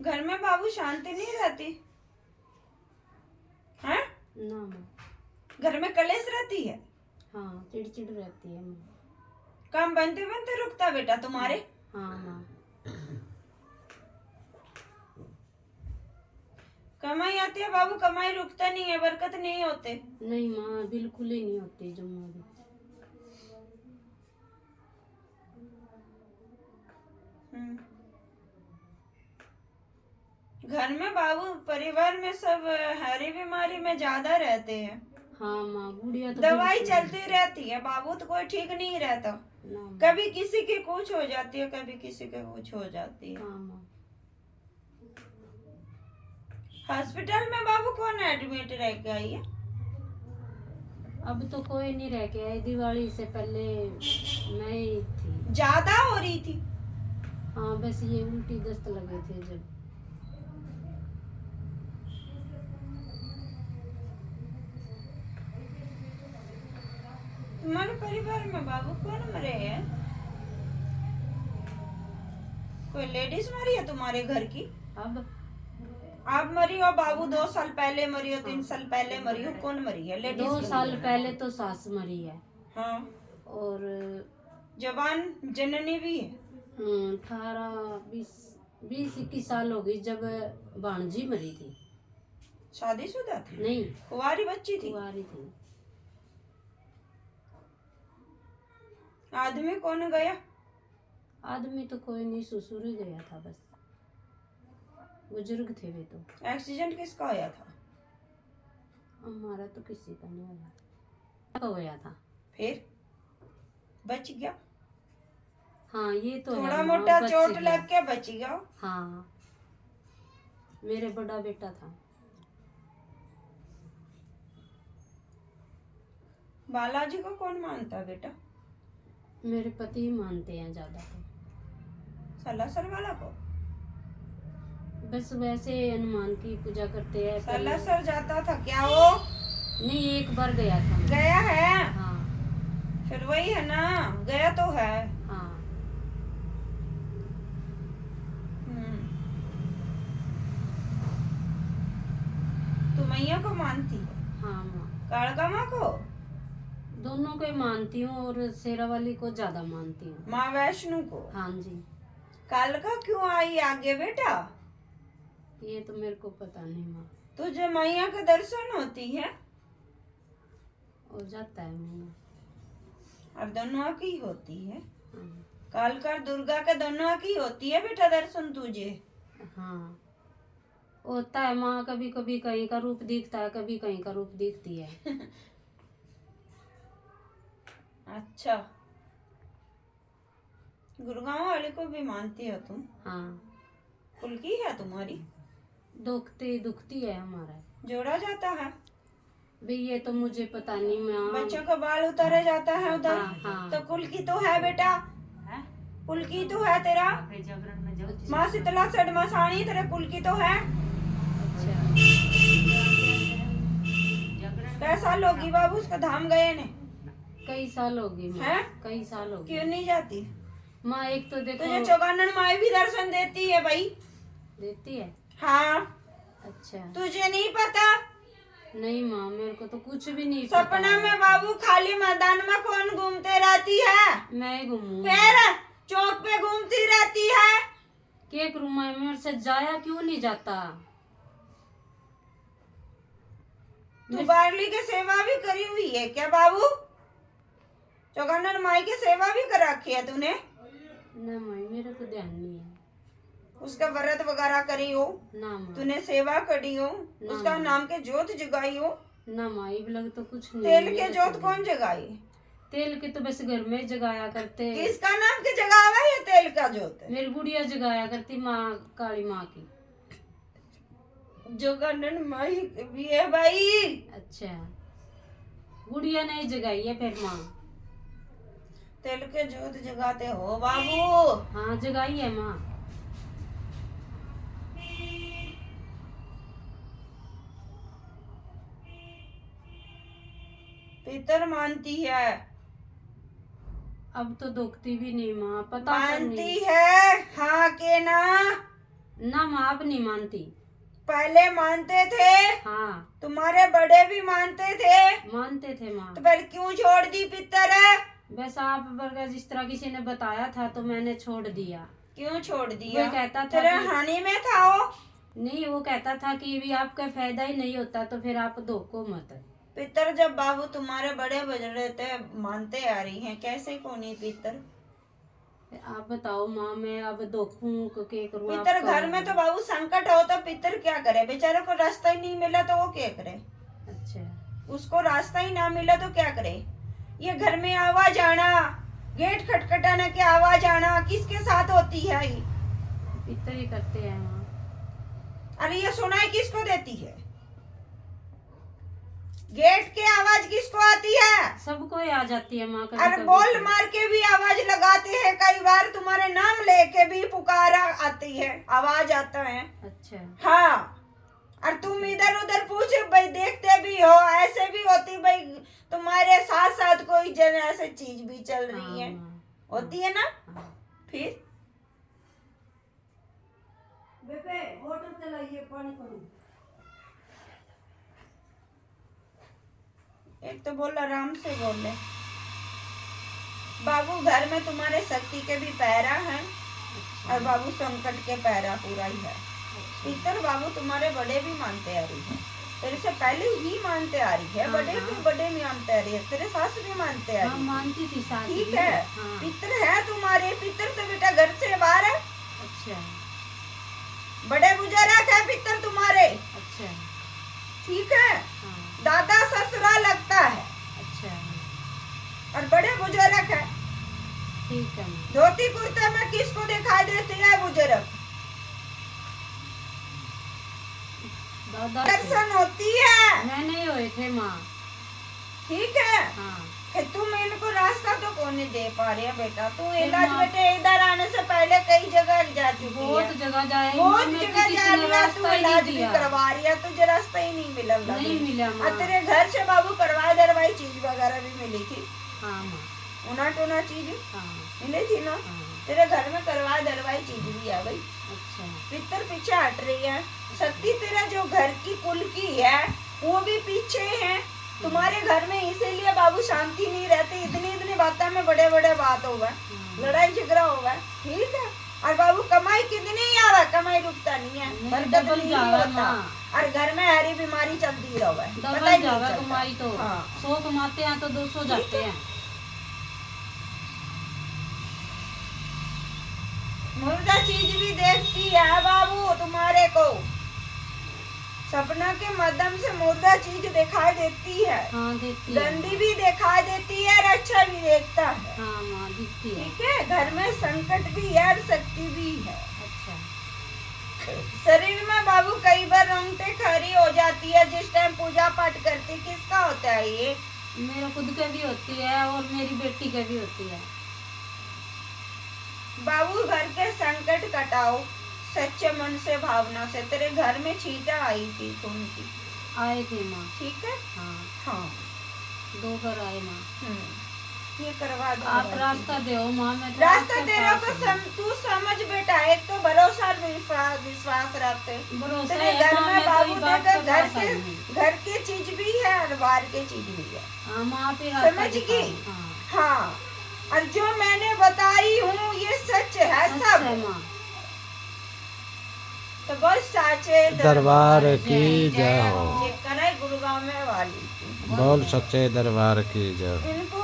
घर में बाबू शांति नहीं रहती है ना माँ। घर में कलेश रहती है। हाँ चिड़चिड़ रहती है माँ। काम बनते बनते रुकता बेटा तुम्हारे। हाँ माँ। कमाई आती है बाबू, कमाई रुकता नहीं है, बरकत नहीं होते। नहीं माँ बिल्कुल ही नहीं होती जुम्मा भी। घर में बाबू परिवार में सब हरी बीमारी में ज्यादा रहते हैं। हाँ माँ गुड़िया तो दवाई बिल्कुल चलती रहती है, बाबू तो कोई ठीक नहीं रहता। ना माँ। कभी किसी की कुछ हो जाती है, कभी किसी के कुछ हो जाती है। हाँ माँ। हॉस्पिटल में बाबू कौन एडमिट रह के आई है? अब तो कोई नहीं रह के आई, दिवाली से पहले मैं ही थी। ज्यादा हो रही थी। हाँ बस ये उल्टी दस्त लगे थे जब। तुम्हारे परिवार में बाबू कौन मरे हैं? कोई लेडीज मरी है तुम्हारे घर की? अब आप मरी हो, बाबू 2 साल पहले मरी हो, 3 साल पहले मरी हो, कौन मरी है लेडीज? 2 साल पहले तो सास मरी है। हाँ। और जवान जननी भी है। 18-20-21 साल हो गई जब भांजी मरी थी। शादीशुदा थी? नहीं कुंवारी बच्ची थी। कुंवारी थी। आदमी कौन गया? आदमी तो कोई नहीं, ससुर ही गया था बस। बुजुर्ग थे वे तो। एक्सीडेंट किसका होया था? हमारा तो किसी का नहीं होया, होया था। फिर बच गया? हाँ ये तो थोड़ा है माँ, मोटा बच चोट गया। लग के बच गया। हाँ मेरे बड़ा बेटा था। बालाजी को कौन मानता है बेटा? मेरे पति ही मानते हैं ज्यादा तो। सलासर वाला को? बस वैसे हनुमान की पूजा करते हैं पहले। सलासर जाता था क्या वो? नहीं एक बार गया था। गया है? हाँ फिर वही है ना, गया तो है। हाँ। तू मैया को मानती है? हाँ माँ कालका माँ को? दोनों को ही मानती हूँ और शेरा वाली को ज्यादा मानती हूँ। माँ वैष्णु को? हाँ जी। कालका क्यों आई आगे बेटा? ये तो मेरे को पता नहीं माँ। तुझे मैया का दर्शन होती है? हो जाता है मैंने। और दोनों की होती है? हाँ कालका और दुर्गा के दोनों की होती है बेटा दर्शन तुझे? हाँ होता है माँ, कभी कभी कहीं का रूप दिखता है, कभी कहीं का रूप दिखती है। अच्छा, गुड़गांव वाले को भी मानती हो तुम? हाँ फुल्की है तुम्हारी? दुखती है हमारा। जोड़ा जाता है? भाई ये तो मुझे पता नहीं माँ। बच्चों का बाल उतारे जाता है उधर? हाँ, हाँ। तो कुलकी तो है बेटा? कुलकी तो है तेरा? माँ शीतला सड़मासाणी तेरे कुलकी तो है? अच्छा कैसा साल होगी बाबू उसका धाम गए ने? कई साल हो गए माँ। हैं? कई साल हो क्यों गए नहीं जाती? माँ। एक तो देखो तुझे चौगानन माई भी दर्शन देती है भाई? देती है। हाँ। अच्छा तुझे नहीं पता? नहीं माँ मेरे को तो कुछ भी नहीं पता। सपना में बाबू खाली मैदान में कौन घूमते रहती है? मैं ही घूमूं। फिर चौक पे घूमती रहती है। केक रूम में मेरे से जाया क्यों नहीं जाता? तू बारली की सेवा भी करी हुई है क्या बाबू? चौगानन माई की सेवा भी कर रखी है तूने? ना माँ मेरे को ध्यान नहीं है। उसका व्रत वगैरह करी हो? ना माँ। तूने सेवा करी हो? ना उसका माँ। नाम के जोत जगाई हो? ना माँ ये लग तो कुछ नहीं। तेल के मेरे जोत को कौन जगाई? तेल के तो बस घर में जगाया करते। किसका नाम के जगावा है तेल का जोत? मेरी गुड़िया जगाया करती माँ, काली माँ की। जोगानन माई भी है भाई। अच्छा गुड़िया नहीं जगाई है फिर माँ? तेल के जोत जगाते हो बाबू? हाँ जगाई है माँ। पितर मानती है? अब तो दुखती भी नहीं माँ, पता तो मानती नहीं। है हाँ के ना? ना माँ अब नहीं मानती। पहले मानते थे, हाँ तुम्हारे बड़े भी मानते थे, मानते थे माँ। तो फिर क्यों छोड़ दी पितर? बस आप वर्ग जिस तरह किसी ने बताया था तो मैंने छोड़ दिया। क्यों छोड़ दिया? वो कहता था तेरा कि हानि में था वो। नहीं, वो कहता था कि भी आपका फायदा ही नहीं होता तो फिर आप धोखो मत। पितर जब बाबू तुम्हारे बड़े बजड़े थे मानते आ रही हैं, कैसे को नहीं पितर? आप बताओ माँ, मैं अब धोखूं के करूँ? पितर घर में तो बाबू संकट हो तो पितर क्या करे? बेचारे को रास्ता ही नहीं मिला तो वो क्या करे? अच्छा, उसको रास्ता ही ना मिला तो क्या करे? ये घर में आवाज आना, गेट खटखटाने की आवाज आना किसके साथ होती है? ये पितर ही करते हैं माँ। अरे ये सुनाई किसको देती है? गेट की आवाज किसको आती है? सबको ही आ जाती है माँ। अरे बोल मार के भी आवाज लगाते हैं, कई बार तुम्हारे नाम लेके भी पुकारा आती है, आवाज आता है। अच्छा, हाँ, और तुम इधर उधर पूछे भाई, देखते भी हो, ऐसे भी होती भाई तुम्हारे साथ साथ कोई जन ऐसे चीज भी चल रही है, होती है ना? फिर बेबे मोटर चलाइए, पानी करूं। एक तो बोल आराम से बोल ले। बाबू घर में तुम्हारे शक्ति के भी पैरा हैं और बाबू संकट के पैरा पूरा ही है। पितर बाबू तुम्हारे बड़े भी मानते आ रही है, तेरे से पहले ही मानते आ रही है, बड़े भी बड़े भी मानते आ रही है, तेरे सास भी मानते आ रही है। मानती थी सास ठीक भी। है, हाँ। पितर है तुम्हारे, पितर तो बेटा घर से बाहर है, अच्छा बड़े बुजुर्ग है पितर तुम्हारे। अच्छा, ठीक है, हाँ दादा ससुरा लगता है अच्छा, और बड़े बुजुर्ग है। ठीक है माँ। धोती कुर्ते में किसको दिखाई देती है बुजुर्ग? दादा दर्शन होती है। मैंने ही हुए थे माँ। ठीक है, हाँ फिर तुम इनको रास्ता तो कौन नहीं दे पा रही है बेटा? तू फिर इलाज माँ- बेटे इधर आने से पहले कई जगह जा चुकी बहुत है, जगह जाए, बहुत मैं जगह किसी जा ने रही है, रास्ता तू ही नहीं इलाज भी दिया। करवा रही है, तुझे रास्ता ही नहीं मिला। नहीं मिला माँ। और तेरे घर से बाबू करवाए दरवाई चीज वगैरह भी मिली थी, हाँ माँ। उना टोना चीज हाँ मिली थी ना? हाँ। तेरे घर में करवाए दरवाई चीज भी आ गई। अच्छा, पितर पीछे हट रही है, शक्ति तेरा जो घर की कुल की है वो भी पीछे है तुम्हारे घर में, इसीलिए बाबू शांति नहीं रहती। इतनी इतनी बातों में बड़े बड़े बात होगा, लड़ाई झगड़ा होगा। ठीक है, और बाबू कमाई कितनी ही आवा, कमाई रुकता नहीं है, नहीं, बरकत डबल नहीं जावा होता, माँ। और घर में हरी बीमारी चलती रहो है, पता ही डबल नहीं जावा चलता। कमाई तो। हाँ। 100 कमाते हैं तो 200 जाते हैं। मुर्दा चीज भी देखती है बाबू तुम्हारे को, सपना के माध्यम से मुर्दा चीज दिखाई देती है, हाँ देखती है। गंदी भी दिखाई देती है और अच्छा भी देखता है। हाँ माँ दिखती है। ठीक है, घर में संकट भी है और शक्ति भी है। अच्छा, शरीर में बाबू कई बार रोंगटे खड़ी हो जाती है जिस टाइम पूजा पाठ करती। किसका होता है ये? मेरे खुद के भी होती है और मेरी बेटी के भी होती है। बाबू घर के संकट कटाओ सच्चे मन से, भावना से। तेरे घर में छींटा आई थी खून की, आए थे माँ। ठीक है। हाँ हाँ, 2 बार आए माँ। ये करवा दो। आप रास्ता दो माँ, मैं तो रास्ता आपके तेरा पास को हूँ। तू समझ बेटा, एक तो भरोसा और विश्वास रखते। भरोसा तेरे है घर माँ, में मैं बाबू कोई बात देखो के पास आई हूँ। घर की चीज भी है और बाहर की चीज भी है। हाँ माँ, फिर रास्ता समझ दिखाओ। गई? हाँ हाँ, और जो मैंने बताई हूँ ये सच है अच्छा सब। माँ। तो बस साचे दरबार की जय हो। ये करे गुरुगांव में वाली थी। बोल सच्चे दरबार की जय हो। इनको